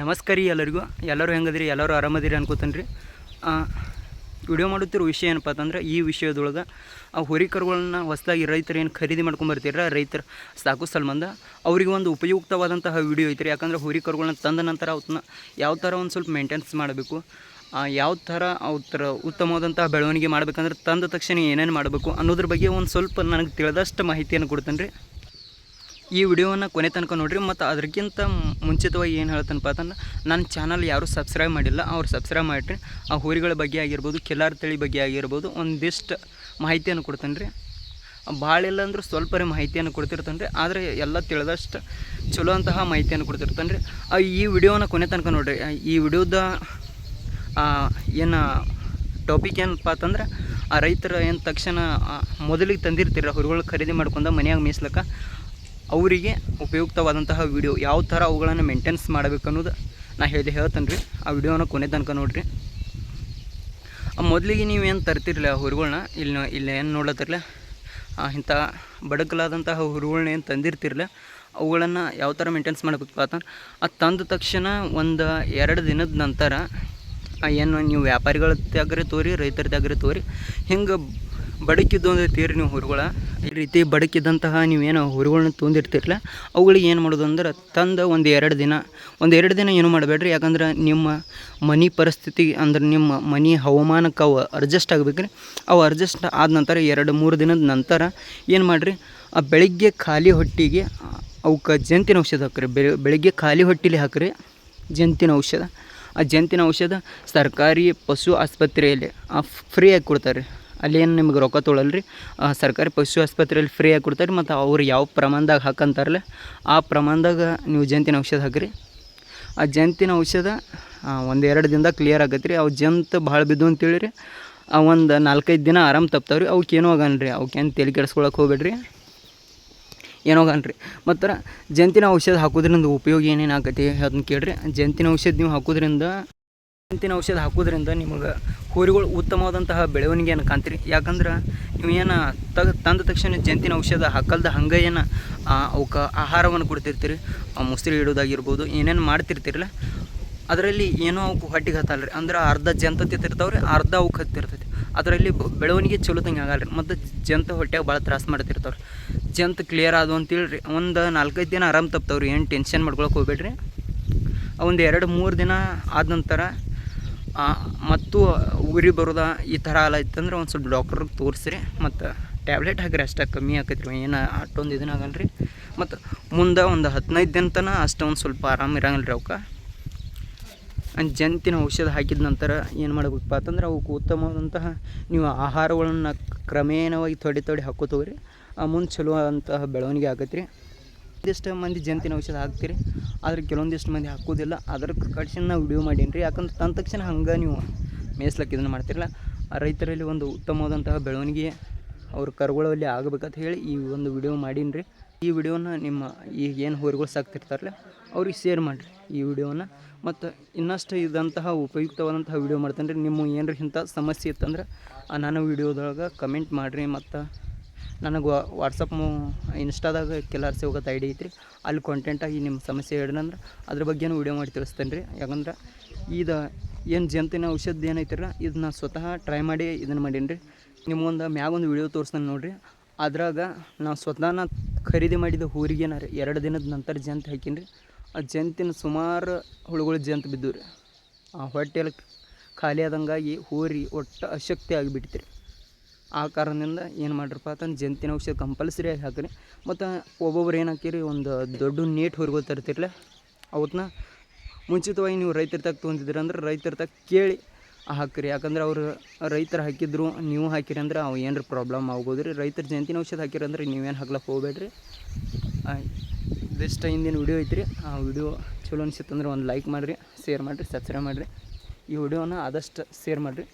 ನಮಸ್ಕಾರ ರೀ ಎಲ್ಲರಿಗೂ. ಎಲ್ಲರೂ ಹೆಂಗದಿರಿ? ಎಲ್ಲರೂ ಆರಾಮದಿರಿ ಅನ್ಕೋತಾನೆ ರೀ. ವಿಡಿಯೋ ಮಾಡುತ್ತಿರೋ ವಿಷಯ ಏನಪ್ಪ ಅಂತಂದ್ರೆ, ಈ ವಿಷಯದೊಳಗೆ ಆ ಹೋರಿಕರುಗಳನ್ನ ಹೊಸದಾಗಿ ರೈತರು ಏನು ಖರೀದಿ ಮಾಡ್ಕೊಂಬರ್ತೀರ, ರೈತರು ಸಾಕು ಸಂಬಂಧ ಅವರಿಗೆ ಒಂದು ಉಪಯುಕ್ತವಾದಂತಹ ವಿಡಿಯೋ ಐತ್ರಿ. ಯಾಕಂದ್ರೆ ಹೋರಿಕರುಗಳನ್ನ ತಂದ ನಂತರ ಅವನ್ನ ಯಾವ ಥರ ಒಂದು ಸ್ವಲ್ಪ ಮೇಂಟೆನ್ಸ್ ಮಾಡಬೇಕು, ಯಾವ ಥರ ಅವ್ರ ಉತ್ತಮವಾದಂತಹ ಬೆಳವಣಿಗೆ ಮಾಡಬೇಕಂದ್ರೆ ತಂದ ತಕ್ಷಣ ಏನೇನು ಮಾಡಬೇಕು ಅನ್ನೋದ್ರ ಬಗ್ಗೆ ಒಂದು ಸ್ವಲ್ಪ ನನಗೆ ತಿಳಿದಷ್ಟು ಮಾಹಿತಿಯನ್ನು ಕೊಡ್ತೇನೆ ರೀ. ಈ ವಿಡಿಯೋವನ್ನು ಕೊನೆ ತನಕ ನೋಡಿರಿ. ಮತ್ತು ಅದಕ್ಕಿಂತ ಮುಂಚಿತವಾಗಿ ಏನು ಹೇಳ್ತಾನಪ್ಪ ಅಂತಂದ್ರೆ, ನನ್ನ ಚಾನಲ್ ಯಾರೂ ಸಬ್ಸ್ಕ್ರೈಬ್ ಮಾಡಿಲ್ಲ, ಅವ್ರು ಸಬ್ಸ್ಕ್ರೈಬ್ ಮಾಡಿರಿ. ಆ ಹೋರಿಗಳ ಬಗ್ಗೆ ಆಗಿರ್ಬೋದು, ಕೆಲಾರ್ ತಳಿ ಬಗ್ಗೆ ಆಗಿರ್ಬೋದು ಒಂದಿಷ್ಟು ಮಾಹಿತಿಯನ್ನು ಕೊಡ್ತಾನೆ ರೀ. ಭಾಳ ಇಲ್ಲ ಅಂದ್ರೆ ಸ್ವಲ್ಪ ಮಾಹಿತಿಯನ್ನು ಕೊಡ್ತಿರ್ತಾನೆ ರೀ, ಆದರೆ ಎಲ್ಲ ತಿಳಿದಷ್ಟು ಚಲೋ ಅಂತಹ ಮಾಹಿತಿಯನ್ನು ಕೊಡ್ತಿರ್ತಾನೆ ರೀ. ಈ ವಿಡಿಯೋನ ಕೊನೆ ತನಕ ನೋಡಿರಿ. ಈ ವಿಡಿಯೋದ ಏನು ಟಾಪಿಕ್ ಏನಪ್ಪ ಅಂತಂದ್ರೆ, ಆ ರೈತರ ಏನು ತಕ್ಷಣ ಮೊದಲಿಗೆ ತಂದಿರ್ತೀರ ಹೋರಿಗಳು ಖರೀದಿ ಮಾಡ್ಕೊಂಡು ಮನೆಯಾಗ ಮೇಯ್ಸ್ಲಕ್ಕ ಅವರಿಗೆ ಉಪಯುಕ್ತವಾದಂತಹ ವಿಡಿಯೋ, ಯಾವ ಥರ ಅವುಗಳನ್ನು ಮೇಂಟೆನ್ಸ್ ಮಾಡಬೇಕು ಅನ್ನೋದು ನಾ ಹೇಳ್ತೇನೆ ರೀ. ಆ ವಿಡಿಯೋನ ಕೊನೆ ತನಕ ನೋಡಿರಿ. ಮೊದಲಿಗೆ ನೀವೇನು ತರ್ತಿರಲಿಲ್ಲ ಹೋರಿಗಳನ್ನ, ಇಲ್ಲಿ ಏನು ನೋಡ್ಲತ್ತಿರಲ್ಲ, ಇಂಥ ಬಡಕಲಾದಂತಹ ಹೋರಿಗಳನ್ನ ಏನು ತಂದಿರ್ತಿರಲ್ಲ ಅವುಗಳನ್ನು ಯಾವ ಥರ ಮೇಂಟೆನ್ಸ್ ಮಾಡಬೇಕಪ್ಪ ಅಂತ, ಅದು ತಂದ ತಕ್ಷಣ ಒಂದು 2 ದಿನದ ನಂತರ ಏನು ನೀವು ವ್ಯಾಪಾರಿಗಳ ತ್ಯಾಗ್ರೆ ತೋರಿ, ರೈತರ ತ್ಯಾಗ್ರೆ ತೋರಿ, ಹಿಂಗೆ ಬಡಕಿದ್ದು ಅಂದರೆ ತೀರಿ ನೀವು ಹೋರಿಗಳ ಈ ರೀತಿ ಬಡಕಿದ್ದಂತಹ ನೀವೇನು ಹೋರಿಗಳನ್ನ ತೊಂದಿರ್ತಿರಲ್ಲ ಅವುಗಳಿಗೆ ಏನು ಮಾಡೋದು ಅಂದ್ರೆ, ತಂದು ಒಂದು 2 ದಿನ ಏನೂ ಮಾಡಬೇಡ್ರಿ. ಯಾಕಂದ್ರೆ ನಿಮ್ಮ ಮನೆ ಪರಿಸ್ಥಿತಿ ಅಂದ್ರೆ ನಿಮ್ಮ ಮನೆ ಹವಾಮಾನಕ್ಕೆ ಅವು ಅಡ್ಜಸ್ಟ್ ಆಗಬೇಕ್ರಿ. ಅವು ಅಡ್ಜಸ್ಟ್ ಆದ ನಂತರ 2-3 ದಿನದ ನಂತರ ಏನು ಮಾಡಿರಿ, ಆ ಬೆಳಿಗ್ಗೆ ಖಾಲಿ ಹೊಟ್ಟೆಗೆ ಅವಕ್ಕೆ ಜಂತಿನ ಔಷಧ ಹಾಕ್ರಿ. ಬೆಳಿಗ್ಗೆ ಖಾಲಿ ಹೊಟ್ಟೆಲಿ ಹಾಕ್ರಿ ಜಂತಿನ ಔಷಧ. ಆ ಜಂತಿನ ಔಷಧ ಸರ್ಕಾರಿ ಪಶು ಆಸ್ಪತ್ರೆಯಲ್ಲಿ ಫ್ರೀಯಾಗಿ ಕೊಡ್ತಾರೆ. ಅಲ್ಲೇನು ನಿಮ್ಗೆ ರೊಕ್ಕ ತೊಗೊಳಲ್ರಿ. ಸರ್ಕಾರಿ ಪಶು ಆಸ್ಪತ್ರೆಯಲ್ಲಿ ಫ್ರೀಯಾಗಿ ಕೊಡ್ತಾರೆ. ಮತ್ತು ಅವ್ರು ಯಾವ ಪ್ರಮಾಣದಾಗ ಹಾಕಂತಾರಲ್ಲ ಆ ಪ್ರಮಾಣದಾಗ ನೀವು ಜಂತಿನ ಔಷಧ ಹಾಕಿರಿ. ಆ ಜಂತಿನ ಔಷಧ 1-2 ದಿನದಾಗ ಕ್ಲಿಯರ್ ಆಗತ್ತೆ ರೀ. ಅವು ಜಂತು ಭಾಳ ಬಿದ್ದು ಅಂತೇಳಿರಿ ಒಂದು 4-5 ದಿನ ಆರಾಮ ತಪ್ತಾವ್ರಿ. ಅವಕ್ಕೇನೂ ಆಗನ್ರಿ, ಅವಕ್ಕೇನು ತಲೆ ಕೆಡಿಸ್ಕೊಳಕ್ಕೆ ಹೋಗ್ಬೇಡ್ರಿ, ಏನೋ ಆಗನ್ರಿ. ಮತ್ತು ಜಂತಿನ ಔಷಧ ಹಾಕೋದ್ರಿಂದ ಉಪಯೋಗ ಏನೇನು ಆಗತ್ತೆ ಅದನ್ನ ಕೇಳಿರಿ. ಜಂತಿನ ಔಷಧ ನೀವು ಹಾಕೋದ್ರಿಂದ ನಿಮಗೆ ಹೋರಿಗಳು ಉತ್ತಮವಾದಂತಹ ಬೆಳವಣಿಗೆಯನ್ನು ಕಾಣ್ತೀರಿ. ಯಾಕಂದ್ರೆ ನೀವು ಏನು ತಂದ ತಕ್ಷಣ ಜಂತಿನ ಔಷಧ ಹಾಕಲ್ದ ಹಂಗೆ ಏನು ಅವಕ್ಕೆ ಆಹಾರವನ್ನು ಕೊಡ್ತಿರ್ತೀರಿ, ಮುಸ್ರಿ ಇಡೋದಾಗಿರ್ಬೋದು, ಏನೇನು ಮಾಡ್ತಿರ್ತೀರಲ್ಲ ಅದರಲ್ಲಿ ಏನೋ ಅವಕ್ಕೆ ಹೊಟ್ಟಿಗೆ ಹತ್ತಲ್ರಿ. ಅಂದ್ರೆ ಅರ್ಧ ಜಂತ ತಿರ್ತಾವ್ರಿ, ಅರ್ಧ ಅವಕ್ಕೆ ಹತ್ತಿರ್ತೈತಿ. ಅದರಲ್ಲಿ ಬೆಳವಣಿಗೆ ಚಲೋತಂಗೆ ಆಗಲ್ಲ ರೀ. ಮತ್ತು ಜಂತ ಹೊಟ್ಟೆಗೆ ಭಾಳ ತ್ರಾಸ ಮಾಡ್ತಿರ್ತಾವ್ರಿ. ಜಂತ ಕ್ಲಿಯರ್ ಆದವು ಅಂತೇಳ್ರಿ ಒಂದು 4-5 ದಿನ ಆರಾಮ ತಪ್ತಾವ್ರಿ. ಏನು ಟೆನ್ಷನ್ ಮಾಡ್ಕೊಳಕ್ಕೆ ಹೋಗ್ಬೇಡ್ರಿ. ಒಂದು 2-3 ದಿನ ಆದ ನಂತರ ಮತ್ತು ಉರಿ ಬರೋದ ಈ ಥರ ಎಲ್ಲ ಇತ್ತಂದ್ರೆ ಒಂದು ಸ್ವಲ್ಪ ಡಾಕ್ಟ್ರಿಗೆ ತೋರಿಸ್ರಿ. ಮತ್ತು ಟ್ಯಾಬ್ಲೆಟ್ ಹಾಕಿರಿ, ಅಷ್ಟೇ ಕಮ್ಮಿ ಆಕೈತ್ರಿ, ಏನು ಅಷ್ಟೊಂದು ಇದನ್ನ ಆಗಲ್ಲ ರೀ. ಮತ್ತು ಮುಂದೆ ಒಂದು 15 ದಿನ ತನಕ ಅಷ್ಟೇ ಒಂದು ಸ್ವಲ್ಪ ಆರಾಮ ಇರಂಗಿಲ್ಲ ರೀ ಅವಕ್ಕೆ. ಜಂತಿನ ಔಷಧ ಹಾಕಿದ ನಂತರ ಏನು ಮಾಡಬೇಕಪ್ಪ ಅಂತಂದ್ರೆ, ಅವಕ್ಕೆ ಉತ್ತಮವಾದಂತಹ ನೀವು ಆಹಾರಗಳನ್ನು ಕ್ರಮೇಣವಾಗಿ ತೊಡೆ ಹಾಕೋತೋಗ್ರಿ. ಮುಂದೆ ಚಲೋ ಅಂತಹ ಬೆಳವಣಿಗೆ ಆಗತ್ತೆ ರೀ. ಒಂದಿಷ್ಟು ಮಂದಿ ಜಂತಿನ ಔಷಧ ಹಾಕ್ತೀರಿ, ಆದರೆ ಕೆಲವೊಂದಿಷ್ಟು ಮಂದಿ ಹಾಕೋದಿಲ್ಲ. ಅದ್ರ ಕಡ್ಸಿನ ನಾವು ವಿಡಿಯೋ ಮಾಡೀನಿ ರೀ. ಯಾಕಂದ್ರೆ ತಂದ ತಕ್ಷಣ ಹಂಗೆ ನೀವು ಮೇಯ್ಸ್ಲಕ್ಕೆ ಇದನ್ನು ಮಾಡ್ತಿರಲ್ಲ, ಆ ರೈತರಲ್ಲಿ ಒಂದು ಉತ್ತಮವಾದಂತಹ ಬೆಳವಣಿಗೆ ಅವ್ರ ಕರುಗಳಲ್ಲಿ ಆಗಬೇಕಂತ ಹೇಳಿ ಈ ಒಂದು ವಿಡಿಯೋ ಮಾಡೀನಿ ರೀ. ಈ ವಿಡಿಯೋನ ನಿಮ್ಮ ಈಗ ಏನು ಹೋರಿಗಳು ಸಾಕ್ತಿರ್ತಾರಲ್ಲ ಅವ್ರಿಗೆ ಶೇರ್ ಮಾಡಿರಿ ಈ ವಿಡಿಯೋನ. ಮತ್ತು ಇನ್ನಷ್ಟು ಇದಂತಹ ಉಪಯುಕ್ತವಾದಂತಹ ವಿಡಿಯೋ ಮಾಡ್ತೇನೆ ರೀ. ನಿಮ್ಮ ಏನಾರ ಇಂಥ ಸಮಸ್ಯೆ ಇತ್ತಂದ್ರೆ ನಾನು ವಿಡಿಯೋದೊಳಗೆ ಕಮೆಂಟ್ ಮಾಡಿರಿ. ಮತ್ತು ನನಗೆ ವಾಟ್ಸಪ್ ಇನ್ಸ್ಟಾದಾಗ ಕೆಲಾರ್ ಸೇವಕತ್ ID ಐತ್ರಿ, ಅಲ್ಲಿ ಕಾಂಟೆಂಟಾಗಿ ನಿಮ್ಮ ಸಮಸ್ಯೆ ಹೇಳಿನಂದ್ರೆ ಅದ್ರ ಬಗ್ಗೆನೂ ವಿಡಿಯೋ ಮಾಡಿ ತಿಳಿಸ್ತೇನೆ ರೀ. ಯಾಕಂದ್ರೆ ಏನು ಜಂತಿನ ಔಷಧ ಏನೈತಿರ ಇದನ್ನ ಸ್ವತಃ ಟ್ರೈ ಮಾಡಿ ಇದನ್ನು ಮಾಡೀನಿ ರೀ. ನಿಮ್ಗೊಂದು ಮ್ಯಾಗೊಂದು ವಿಡಿಯೋ ತೋರಿಸ್ತಾನೆ ನೋಡಿರಿ. ಅದ್ರಾಗ ನಾವು ಸ್ವತಃ ಖರೀದಿ ಮಾಡಿದ ಹೋರಿಗೆ 2 ದಿನದ ನಂತರ ಜಂತು ಹಾಕೀನಿ ರೀ. ಆ ಜಂತಿನ ಸುಮಾರು ಹುಳುಗಳು ಜಂತು ಬಿದ್ದು ರೀ. ಆ ಹೊಟ್ಟೆಯಲ್ಲಿ ಖಾಲಿ ಆದಂಗಾಗಿ ಹೋರಿ ಒಟ್ಟು ಅಶಕ್ತಿ ಆಗಿಬಿಡ್ತು ರೀ. ಆ ಕಾರಣದಿಂದ ಏನು ಮಾಡಿರಪ್ಪ ಅಂತಂದು ಜಂತಿನ ಔಷಧ ಕಂಪಲ್ಸರಿಯಾಗಿ ಹಾಕಿರಿ. ಮತ್ತು ಒಬ್ಬೊಬ್ರು ಏನು ಹಾಕಿರಿ, ಒಂದು ದೊಡ್ಡ ನೇಟ್ ಹೋರಿಗಳು ತರ್ತಿರಲ್ಲ ಅವತ್ತನ್ನ ಮುಂಚಿತವಾಗಿ ನೀವು ರೈತರ ತಗ ತೊಗೊಂಡಿದ್ದೀರಂದ್ರೆ ರೈತರ ತಗ ಕೇಳಿ ಹಾಕಿರಿ. ಯಾಕಂದ್ರೆ ಅವರು ರೈತರು ಹಾಕಿದ್ರು ನೀವು ಹಾಕಿರಿ ಅಂದ್ರೆ ಅವು ಏನಾರು ಪ್ರಾಬ್ಲಮ್ ಆಗ್ಬೋದು ರೀ. ರೈತರ ಜಂತಿನ ಔಷಧ ಹಾಕಿರಿ ಅಂದ್ರೆ ನೀವೇನು ಹಾಕ್ಲಕ್ಕೆ ಹೋಗ್ಬೇಡ್ರಿ. ಇದಿಷ್ಟು ಹಿಂದಿನ ವಿಡಿಯೋ ಐತ್ರಿ. ಆ ವಿಡಿಯೋ ಚಲೋ ಅನಿಸಿತ್ತಂದ್ರೆ ಒಂದು ಲೈಕ್ ಮಾಡಿರಿ, ಶೇರ್ ಮಾಡಿರಿ, ಸಬ್ಸ್ಕ್ರೈಬ್ ಮಾಡಿರಿ. ಈ ವಿಡಿಯೋನ ಆದಷ್ಟು ಶೇರ್ ಮಾಡಿರಿ.